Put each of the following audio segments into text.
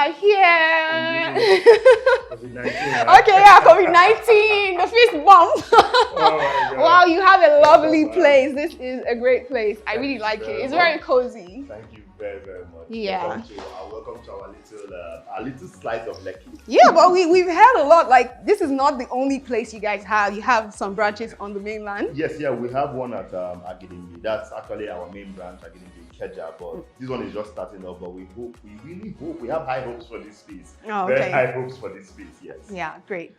are here. COVID-19, Okay, yeah, COVID-19, the fist bump. Oh Wow, you have a lovely Wow. place. This is a great place. I really you like it. very It's much. very cozy. Thank you very, very much. Yeah. Welcome to our little slice of Lekki. Yeah, but we've heard a lot. Like, this is not the only place you guys have. You have some branches on the mainland. Yes, yeah, we have one at Agidimbi. That's actually our main branch, Agidimbi Keja. But this one is just starting up. But we really hope, we have high hopes for this space. Oh, okay. Very high hopes for this space, yes. Yeah, great.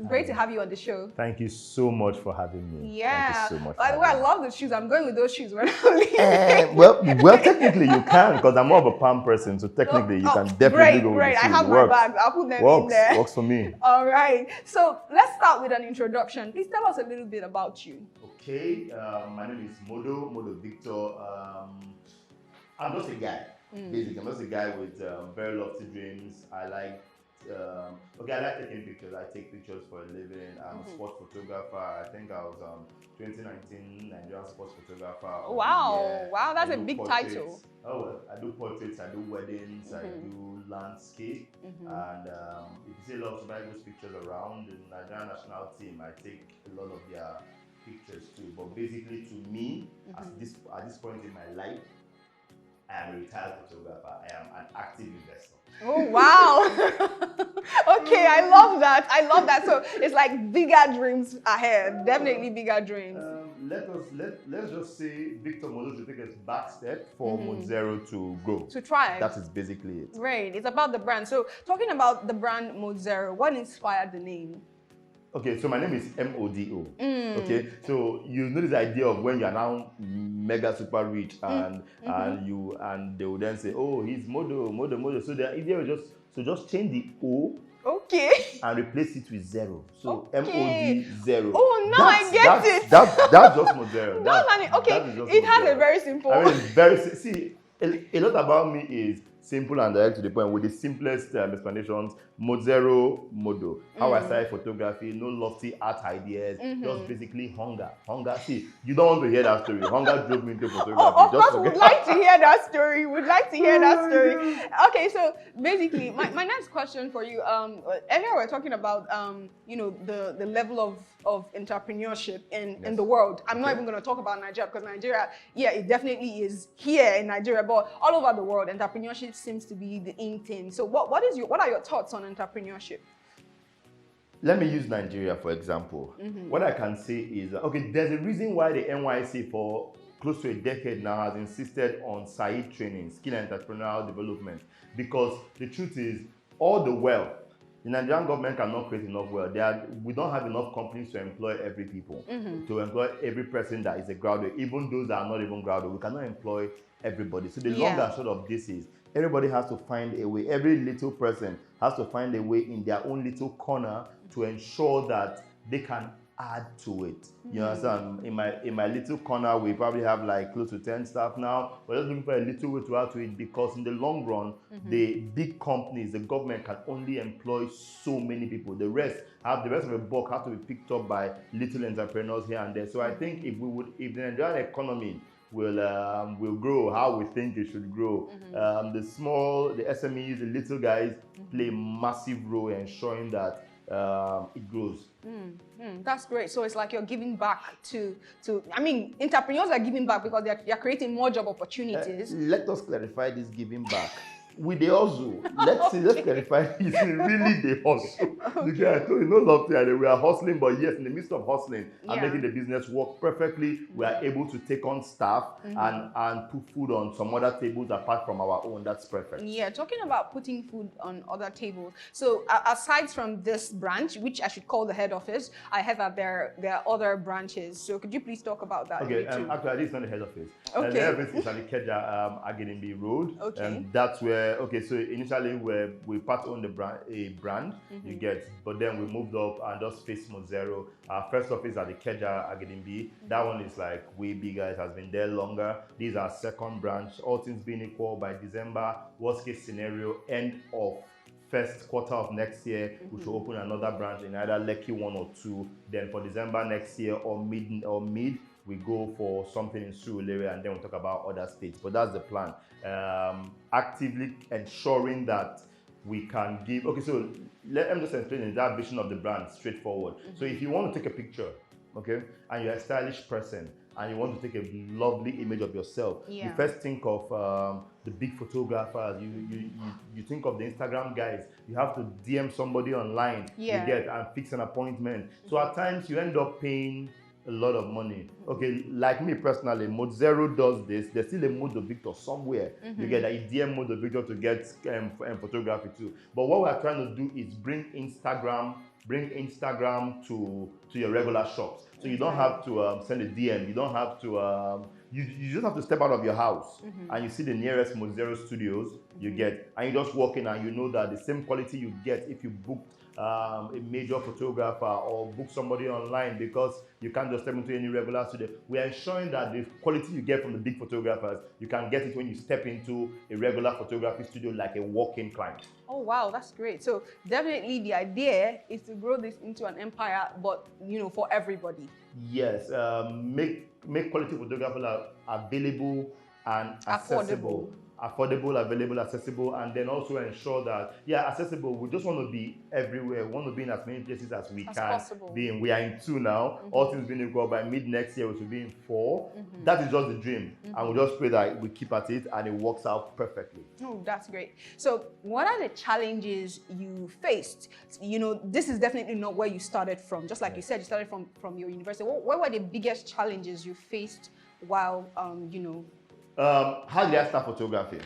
Great to have you on the show. Thank you so much for having me. Yeah. Thank you so much. By the way, I love the shoes. I'm going with those shoes when I'm leaving. Well, technically you can, because I'm more of a palm person, so technically you can definitely go with Great. the I shoes. have my bags. I'll put them in there. Works for me. All right. So let's start with an introduction. Please tell us a little bit about you. Okay. My name is Modo Victor. I'm just a guy. Basically, I'm just a guy with very lofty dreams. I like taking pictures. I take pictures for a living. I'm a sports photographer. I think I was 2019 Nigerian sports photographer. Wow, that's a big portraits. title. Oh well, I do portraits, I do weddings, I do landscape, and if you see a lot of those pictures around the Nigerian national team, I take a lot of their pictures too. But basically, to me, at this point in my life, I am a retired photographer. I am an active investor. Oh wow. Okay, I love that. So it's like bigger dreams ahead. Definitely bigger dreams. Let's just say Victor Modo should take a back step for Modzero to grow. To try. That is basically it. Right. It's about the brand. So talking about the brand Modzero, what inspired the name? Okay, so my name is Modo. Okay, so you know this idea of when you are now mega super rich and they will then say, oh, he's Modo. So the idea was just change the O. Okay. And replace it with zero. So okay. MOD zero. Oh, now I get it. That's just Modzero. It has a very simple. I mean, see, a lot about me is simple and direct to the point with the simplest explanations. Modzero Modo. How I started photography, no lofty art ideas, just basically hunger. See, you don't want to hear that story. Hunger drove me into photography. Of course, we'd like to hear that story. Okay, so basically, my next question for you, earlier we were talking about, the level of entrepreneurship in the world. I'm not even going to talk about Nigeria, because Nigeria, yeah, it definitely is here in Nigeria, but all over the world, entrepreneurship seems to be the in thing. So what are your thoughts on entrepreneurship? Let me use Nigeria for example. What I can say is, there's a reason why the NYC for close to a decade now has insisted on SAID training, skill and entrepreneurial development, because the truth is, all the wealth, the Nigerian government cannot create enough wealth. We don't have enough companies to employ every people, to employ every person that is a graduate, even those that are not even graduate. We cannot employ everybody. So the long and short of this is, everybody has to find a way. Every little person has to find a way in their own little corner to ensure that they can add to it. You understand? In my little corner, we probably have like close to 10 staff now. We're just looking for a little way to add to it, because in the long run, the big companies, the government can only employ so many people. The rest of the buck have to be picked up by little entrepreneurs here and there. So I think if the Nigerian economy will grow how we think it should grow, the SMEs, the little guys play a massive role in ensuring that it grows. That's great. So it's like you're giving back to entrepreneurs are giving back because they're creating more job opportunities. Let us clarify this giving back. With the hustle, let's clarify, it's really the hustle. Okay, I told you, no love there. We are hustling, but yes, in the midst of hustling and making the business work perfectly, we are able to take on staff and put food on some other tables apart from our own. That's perfect. Yeah, talking about putting food on other tables. So aside from this branch, which I should call the head office, I have that there are other branches. So could you please talk about that? Okay, actually, this is not the head office. Okay. The head office is at the Keja Agidimbi Road. Okay. And that's where, so initially we part owned a brand, you get, but then we moved up and just faced Modzero. Our first office at the Keja Agidimbi. That one is like way bigger, it has been there longer. This is our second branch. All things being equal, by December, worst case scenario, end of first quarter of next year, we should open another branch in either Lekki 1 or 2. Then for December next year or mid, we go for something in Surulere, and then we'll talk about other states. But that's the plan. Actively ensuring that we can give. Okay, so let me just explain that vision of the brand straightforward. So if you want to take a picture, okay, and you're a stylish person, and you want to take a lovely image of yourself, you first think of the big photographers. You think of the Instagram guys. You have to DM somebody online, you get, and fix an appointment. So at times you end up paying a lot of money. Okay, like me personally, Modzero does this. There's still a Modo Victor somewhere. You get that, you DM Modo Victor to get photography too. But what we're trying to do is bring Instagram to your regular shops. So you don't have to send a DM. You don't have to. You just have to step out of your house and you see the nearest Modzero Studios. You get, and you just walk in and you know that the same quality you get if you book a major photographer or book somebody online, because you can't just step into any regular studio. We are ensuring that the quality you get from the big photographers, you can get it when you step into a regular photography studio like a walk-in client. Oh wow, that's great. So definitely the idea is to grow this into an empire, but for everybody. Yes, make quality photography available and accessible. Affordable, available, accessible, and then also ensure that, accessible. We just want to be everywhere. We want to be in as many places as we can be in. We are in 2 now. All things being equal, by mid next year we should be in 4. That is just the dream. And we just pray that we keep at it and it works out perfectly. Oh, that's great. So what are the challenges you faced? This is definitely not where you started from. Just like you said, you started from your university. What were the biggest challenges you faced while, how did I start photography?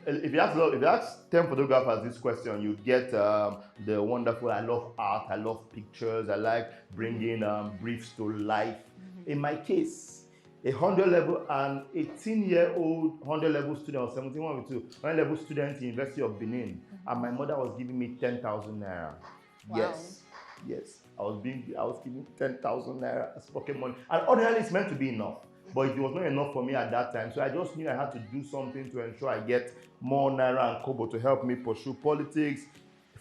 If you ask 10 photographers this question, you get the wonderful, I love art, I love pictures, I like bringing briefs to life. In my case, a 100 level and 18-year-old 100 level student, or 100 level student in University of Benin, and my mother was giving me 10,000 naira. Wow. Yes, I was giving 10,000 naira as pocket money, and ordinarily it's meant to be enough. But it was not enough for me at that time. So I just knew I had to do something to ensure I get more naira and kobo to help me pursue politics,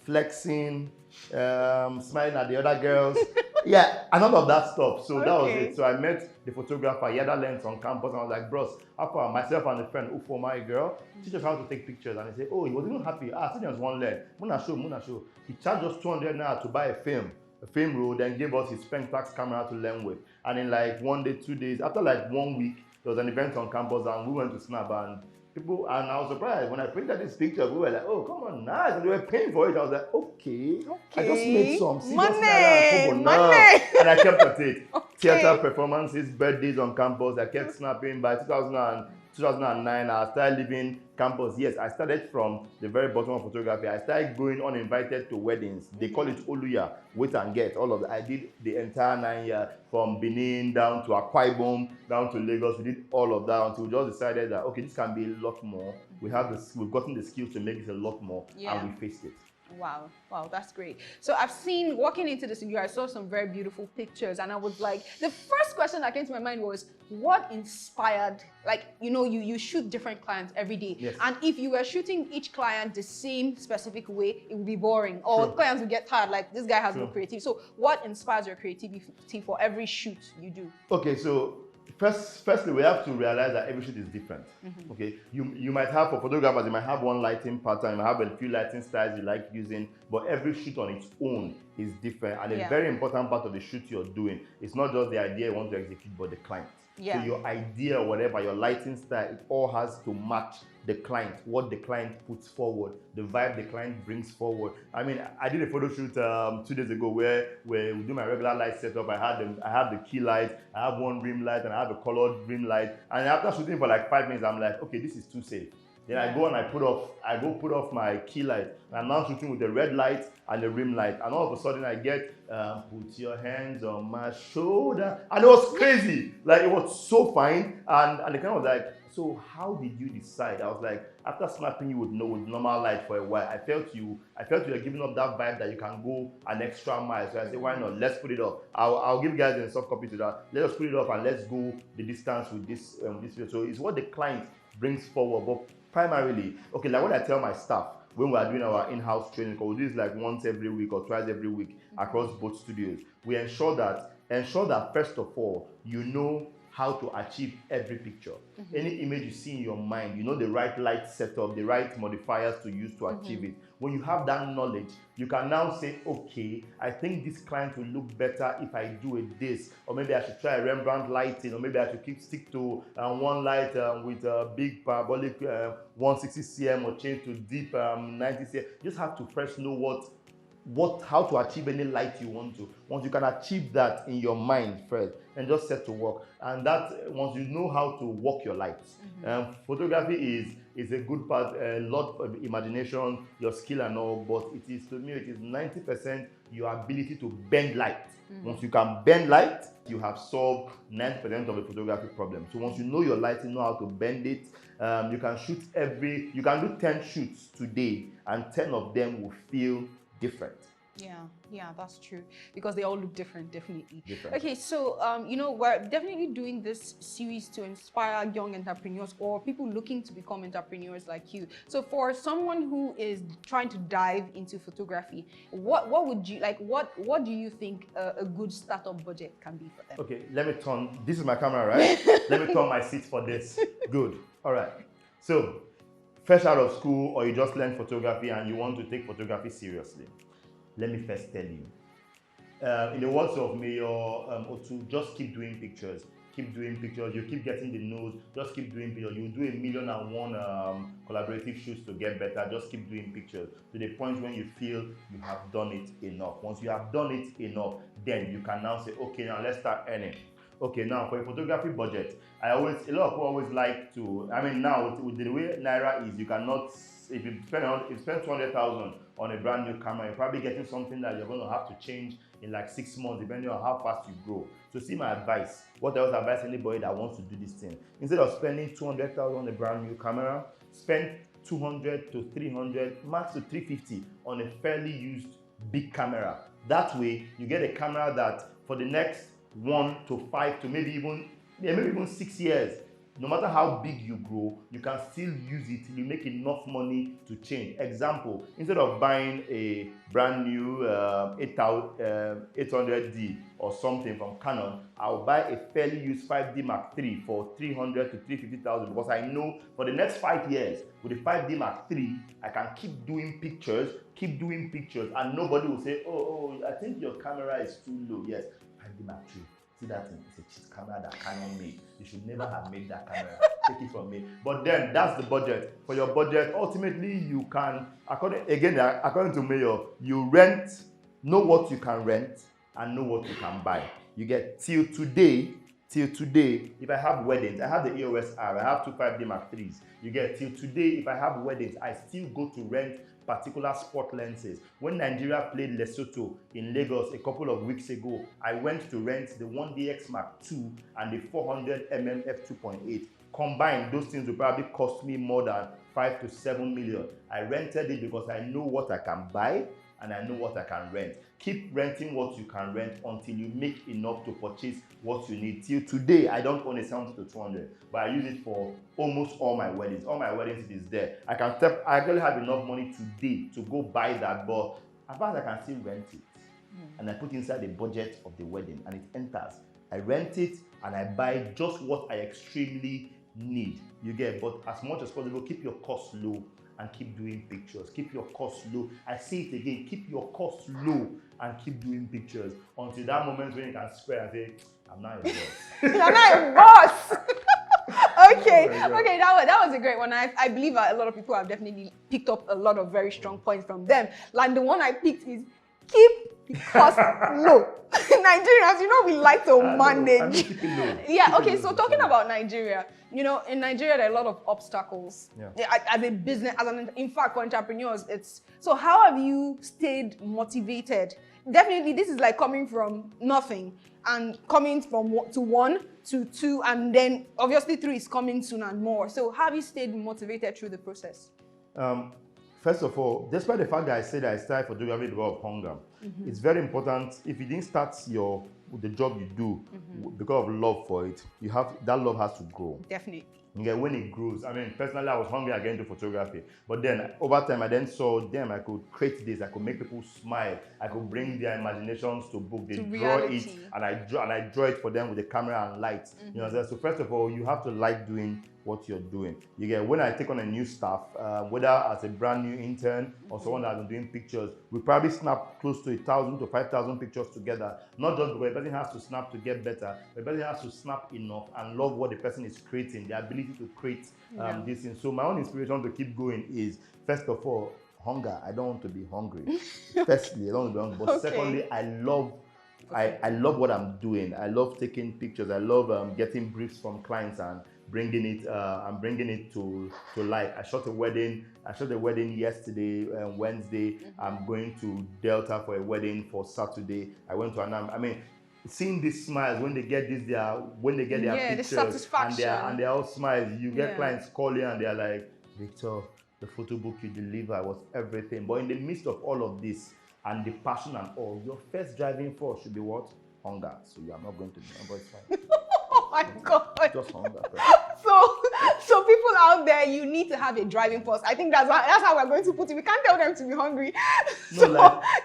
flexing, smiling at the other girls. And all of that stuff. So that was it. So I met the photographer. He had a lens on campus, and I was like, bros, after myself and a friend, Ufo, my girl, teach us how to take pictures. And he said, oh, he was even happy. Since there's one lens, Muna show. He charged us 200 naira to buy a film roll, then gave us his Pentax camera to learn with. And in like 1 day, 2 days, after like 1 week, there was an event on campus and we went to snap, and I was surprised when I printed this picture. We were like, oh, come on, nice. And they were paying for it. I was like, okay. I just made some money. And I kept at it. Theater performances, birthdays on campus. I kept snapping. By 2009, I started leaving campus. Yes, I started from the very bottom of photography. I started going uninvited to weddings. They call it Oluya, wait and get, all of that. I did the entire 9 years, from Benin down to Akwa Ibom, down to Lagos. We did all of that until we just decided that, okay, this can be a lot more. We've gotten the skills to make it a lot more, and we faced it. Wow, that's great. So I've seen, walking into the studio, I saw some very beautiful pictures, and I was like, the first question that came to my mind was, what inspired, you shoot different clients every day. Yes. And if you were shooting each client the same specific way, it would be boring. Or clients would get tired, like, this guy has no creativity. So what inspires your creativity for every shoot you do? Okay, so firstly, we have to realize that every shoot is different. Okay, you might have, for photographers, you might have one lighting pattern, you might have a few lighting styles you like using, but every shoot on its own is different. And a very important part of the shoot you're doing, it's not just the idea you want to execute, but the client. So your idea, or whatever, your lighting style, it all has to match the client, what the client puts forward, the vibe the client brings forward. I mean, I did a photo shoot 2 days ago where we do my regular light setup. I have the key light, I have one rim light, and I have a colored rim light. And after shooting for like 5 minutes, I'm like, okay, this is too safe. Then I go and I put off my key light, and I'm now shooting with the red light and the rim light, and all of a sudden I get put your hands on my shoulder, and it was crazy. Like, it was so fine, and the kind of like, so how did you decide? I was like, after snapping you with normal light for a while, I felt you were giving up that vibe that you can go an extra mile. So I said, why not? Let's put it up. I'll give guys a soft copy to that. Let us put it up and let's go the distance with this video. So it's what the client brings forward, but primarily, okay, like what I tell my staff, when we are doing our in-house training, because we do this like once every week or twice every week across both studios, we ensure that first of all, you know how to achieve every picture. Any image you see in your mind, you know the right light setup, the right modifiers to use to achieve it. When you have that knowledge, you can now say, okay, I think this client will look better if I do it this, or maybe I should try Rembrandt lighting, or maybe I should stick to one light with a big parabolic 160 cm or change to deep 90 cm. You just have to first know how to achieve any light you want to. Once you can achieve that in your mind first, and just set to work. And that once you know how to work your lights, photography is a good part, a lot of imagination, your skill and all, but it is 90% your ability to bend light. Once you can bend light, you have solved 90% of the photography problem. So once you know your light, you know how to bend it, you can do 10 shoots today, and 10 of them will feel different. Yeah, that's true, because they all look different, definitely. Okay, so we're definitely doing this series to inspire young entrepreneurs or people looking to become entrepreneurs like you. So for someone who is trying to dive into photography, what would you like? What do you think a good startup budget can be for them? Okay, let me turn. This is my camera, right? Let me turn my seat for this. Good. All right. So, fresh out of school, or you just learned photography and you want to take photography seriously. Let me first tell you, in the words of Mayor Otu, just keep doing pictures. Keep doing pictures. You keep getting the nose. Just keep doing pictures. You do 1,000,001 collaborative shoots to get better. Just keep doing pictures to the point when you feel you have done it enough. Once you have done it enough, then you can now say, okay, now let's start earning. Okay, now for a photography budget, a lot of people always like to. I mean, now with the way Naira is, you cannot. If you spend 200,000 on a brand new camera, you're probably getting something that you're going to have to change in like 6 months, depending on how fast you grow. So see my advice. What I would advise anybody that wants to do this thing, instead of spending 200,000 on a brand new camera, spend 200 to 300, max to 350 on a fairly used big camera. That way, you get a camera that for the next 1 to 5 to maybe even 6 years, no matter how big you grow, you can still use it till you make enough money to change. Example, instead of buying a brand new 800D or something from Canon, I'll buy a fairly used 5D Mark III for 300 to 350,000, because I know for the next 5 years, with the 5D Mark III, I can keep doing pictures, and nobody will say, oh, I think your camera is too low. Yes, 5D Mark III. See that thing? It's a cheap camera that Canon made. You should never have made that camera. Take it from me. But then that's the budget. For your budget, ultimately you can, according to Mayor, you know what you can rent and know what you can buy. You get till today, if I have weddings, I have the EOS R, I have two 5D Mark IIIs. You get till today, if I have weddings, I still go to rent particular sport lenses. When Nigeria played Lesotho in Lagos a couple of weeks ago, I went to rent the 1DX Mark II and the 400mm f2.8. Combined, those things will probably cost me more than 5 to 7 million. I rented it because I know what I can buy and I know what I can rent. Keep renting what you can rent until you make enough to purchase what you need. Till today, I don't own a 70 to 200, but I use it for almost all my weddings. All my weddings, it is there. I actually have enough money today to go buy that, but apart I can still rent it. And I put inside the budget of the wedding and it enters. I rent it and I buy just what I extremely need. You get, but as much as possible, keep your costs low and keep doing pictures. Keep your costs low. I say it again, keep your costs low and keep doing pictures until that moment when you can square and say, I'm not a boss. I'm not a boss. Okay, that was a great one. I believe a lot of people have definitely picked up a lot of very strong points from them. Like the one I picked is keep the cost low. Nigerians, we like to manage. Yeah, okay, so talking about Nigeria, in Nigeria, there are a lot of obstacles. As a business, in fact, for entrepreneurs, so how have you stayed motivated? Definitely, this is like coming from nothing and coming from 1 to 2, and then obviously 3 is coming soon and more. So how have you stayed motivated through the process? First of all, despite the fact that I said I started photography because of hunger, it's very important. If you didn't start your the job you do, because of love for it, that love has to grow. Definitely. Yeah, when it grows. I mean, personally, I was hungry again to photography. But then over time, I then saw, damn, I could create this. I could make people smile. I could bring their imaginations to book. They draw it, and I draw it for them with the camera and lights. You know, so first of all, you have to like doing what you're doing. You get, when I take on a new staff, whether as a brand new intern or someone that's been doing pictures, we probably snap close to 1,000 to 5,000 pictures together. Not just because the person has to snap to get better, but the person has to snap enough and love what the person is creating, the ability to create this thing. So my own inspiration to keep going is, first of all, hunger. I don't want to be hungry. Firstly, I don't want to be hungry. But secondly, I love what I'm doing. I love taking pictures. I love getting briefs from clients and bringing it to life. I shot a wedding yesterday, Wednesday. I'm going to Delta for a wedding for Saturday. I went to Anam. I mean, seeing these smiles when they get their pictures the satisfaction. and they're all smiles. You get clients calling and they're like, Victor, the photo book you deliver was everything. But in the midst of all of this and the passion and all, your first driving force should be what? Hunger. So you are not going to be hungry. It's fine. Oh my God. Just hunger. So people out there, you need to have a driving force. I think that's how we're going to put it. We can't tell them to be hungry. So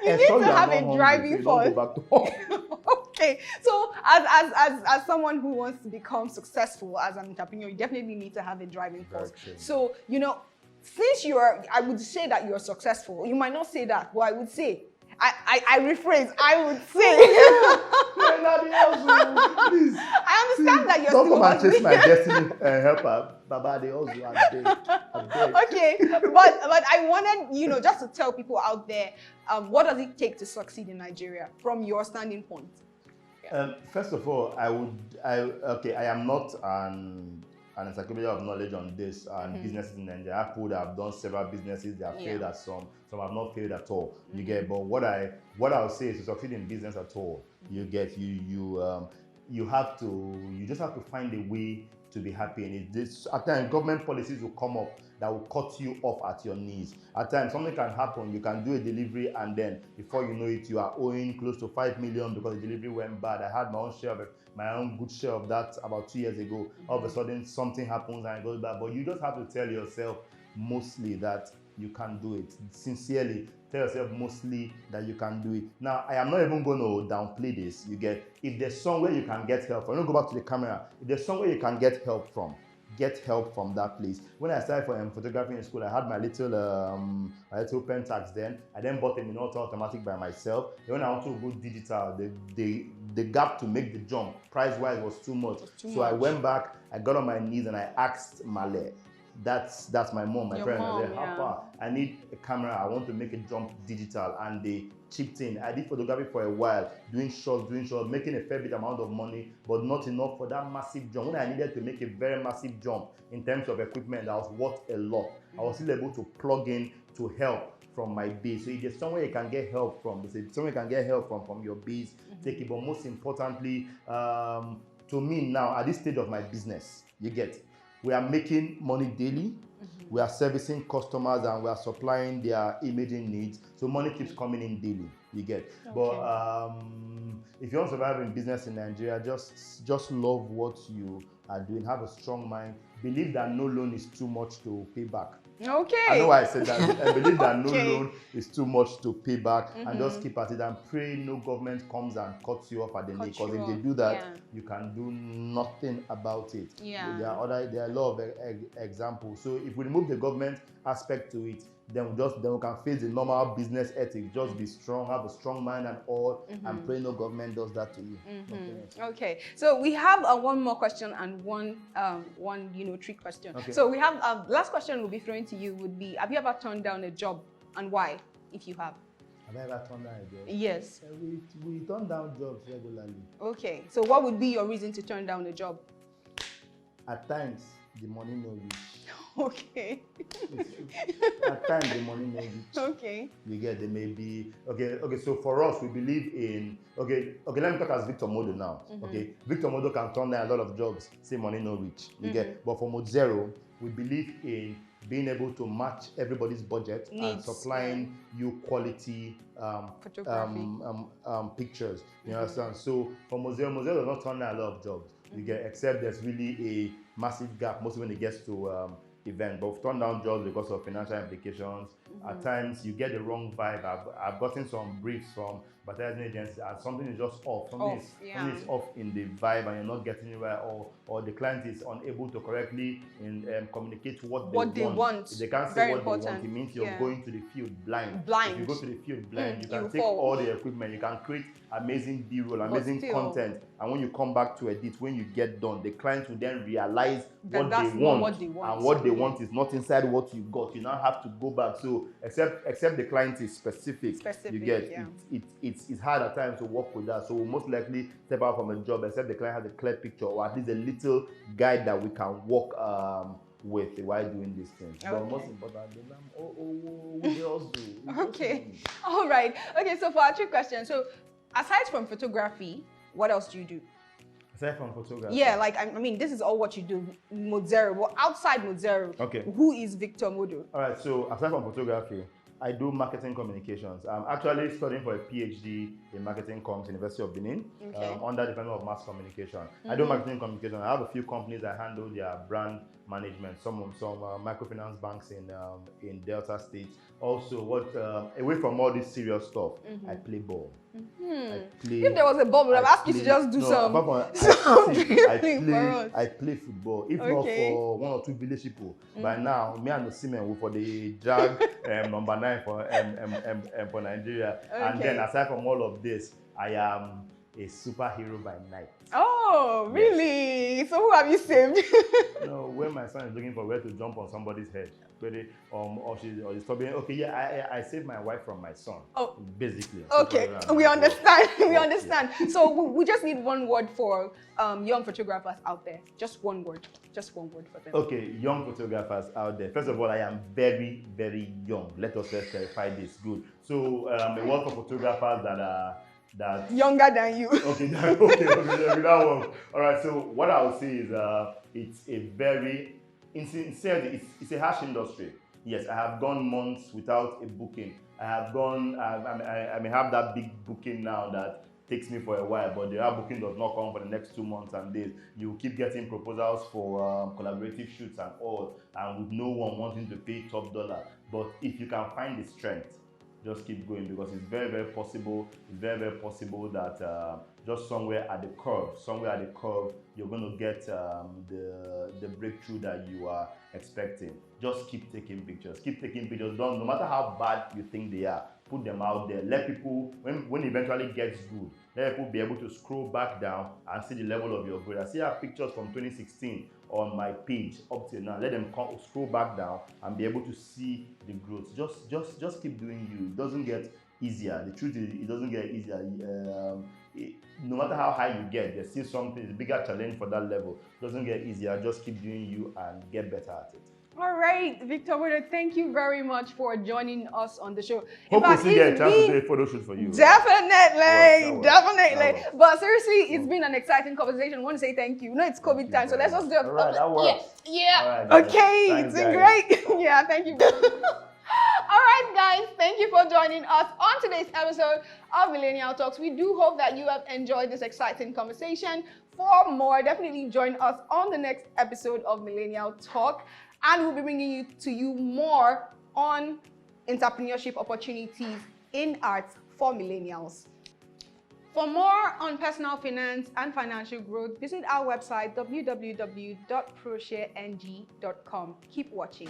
you need to have a driving force. Okay. So as someone who wants to become successful as an entrepreneur, you definitely need to have a driving force. So, you know, since I would say that you're successful. You might not say that, but I would say, I rephrase, I would say. Please. I understand that you're don't still come and chase my destiny helper. Baba, they also are big. Okay, but I wanted, you know, just to tell people out there, what does it take to succeed in Nigeria from your standing point? First of all, I am not an encyclopedia of knowledge on this and businesses in Nigeria. I have people that have done several businesses, they have failed at some have not failed at all. You get, but what I'll say is, to succeed in business at all, you get, you just have to find a way to be happy in it. At times, government policies will come up that will cut you off at your knees. At times, something can happen. You can do a delivery, and then before you know it, you are owing close to 5 million because the delivery went bad. I had my own good share of that about 2 years ago. All of a sudden, something happens and it goes bad. But you just have to tell yourself mostly that you can do it. Sincerely, tell yourself mostly that you can do it. Now, I am not even going to downplay this. You get, if there's somewhere you can get help from, don't go back to the camera. If there's somewhere you can get help from that place. When I started for photography in school, I had my little Pentax then. I then bought a Minolta automatic by myself. Then when I wanted to go digital, the gap to make the jump price-wise was too much. So I went back, I got on my knees and I asked Male. That's my mom, my parents. I said, how far? I need a camera. I want to make a jump digital, and they chipped in. I did photography for a while, doing shots, making a fair bit amount of money, but not enough for that massive jump. When I needed to make a very massive jump in terms of equipment that was worth a lot, I was still able to plug in to help from my base. So if there's somewhere you can get help from, from your base, take it. But most importantly, to me now, at this stage of my business, you get, we are making money daily. We are servicing customers and we are supplying their imaging needs. So money keeps coming in daily. You get. Okay. But if you want to survive in business in Nigeria, just love what you are doing. Have a strong mind. Believe that no loan is too much to pay back. Okay. I know why I said that. I believe that no loan is too much to pay back, and just keep at it and pray no government comes and cuts you off at the knee. Because if they do that, you can do nothing about it. Yeah. There are a lot of examples. So if we remove the government aspect to it, then we can face the normal business ethics. Just be strong, have a strong mind and all, and pray no government does that to you. Okay. So we have one more question and one trick question. Okay. So we have last question we'll be throwing to you would be: have you ever turned down a job, and why, if you have? Have I ever turned down a job? Yes. We turn down jobs regularly. Okay. So what would be your reason to turn down a job? At times, the money no reach. Okay. At times, the money no reach. Okay. You get, they may be okay. So for us, we believe in okay. Let me talk as Victor Modo now. Okay, Victor Modo can turn down a lot of jobs, say money no reach. You get, but for Modzero, we believe in being able to match everybody's budget and supplying you quality photography, pictures. You understand? So for Modzero does not turn down a lot of jobs. You get, except there's really a massive gap mostly when it gets to event, but we've turned down jobs because of financial implications. At times you get the wrong vibe. I've gotten some briefs from advertising agencies and something is just off. Something is off in the vibe and you're not getting anywhere, or the client is unable to correctly communicate what they want. If they can't say what they want, it means you're going to the field blind. If you go to the field blind, you can take all the equipment, you can create amazing B-roll, amazing content, and when you come back to edit, when you get done, the client will then realize what they want, and what they want is not inside what you got. You now have to go back. So except the client is specific, you get it's hard at times to work with that. So we'll most likely step out from a job except the client has a clear picture or at least a little guide that we can work with while doing these things. Okay. But most importantly, we also do. Okay. All right. Okay, so for our 3 questions, so aside from photography, what else do you do? Aside from photography? Yeah, like, I mean, this is all what you do, Modzero. Well, outside Modzero, who is Victor Modo? All right, so aside from photography, I do marketing communications. I'm actually studying for a PhD in marketing comms, University of Benin, under the Department of Mass Communication. I do marketing communication. I have a few companies I handle their brand management, some microfinance banks in Delta State. Also, away from all this serious stuff, I play ball. If there was a ball, I'd ask you to just do I play football. If not for 1 or 2 village people, by now, me and the Siemens will for the drag number 9 for Nigeria. And then aside from all of this, I am a superhero by night. Oh, really? Yes. So who have you saved? No, when my son is looking for where to jump on somebody's head, or she's stopping. Okay, yeah, I saved my wife from my son. Oh, basically. Okay, we understand. We understand. So we just need one word for young photographers out there. Just one word. Just one word for them. Okay, young photographers out there. First of all, I am very, very young. Let us just clarify this. Good. So a word for photographers that younger than you. Okay, that one. All right. So what I would say is it's a very it's a harsh industry. Yes, I have gone months without a booking. I may have that big booking now that takes me for a while, but the booking does not come for the next 2 months and days. You keep getting proposals for collaborative shoots and all, and with no one wanting to pay top dollar. But if you can find the strength, just keep going, because it's very, very possible. It's very, very possible that just somewhere at the curve, you're going to get the breakthrough that you are expecting. Just keep taking pictures. Keep taking pictures. No matter how bad you think they are, put them out there. Let people, when it eventually gets good, let people be able to scroll back down and see the level of your growth. I still have pictures from 2016 on my page up till now. Let them scroll back down and be able to see the growth. Just keep doing you. It doesn't get easier. The truth is, it doesn't get easier. No matter how high you get, there's still something, it's a bigger challenge for that level. It doesn't get easier. Just keep doing you and get better at it. All right, Victor Modo, thank you very much for joining us on the show. Hope we still get a chance to do a photo shoot for you. Definitely, definitely. But seriously, it's been an exciting conversation. I want to say thank you. No, it's COVID time, so let's just do it. All right, that works. Yeah. Right, okay, thanks, it's been great. Yeah, thank you. All right, guys, thank you for joining us on today's episode of Millennial Talks. We do hope that you have enjoyed this exciting conversation. For more, definitely join us on the next episode of Millennial Talk, and we'll be bringing to you more on entrepreneurship opportunities in arts for millennials. For more on personal finance and financial growth, visit our website www.proshareng.com. Keep watching.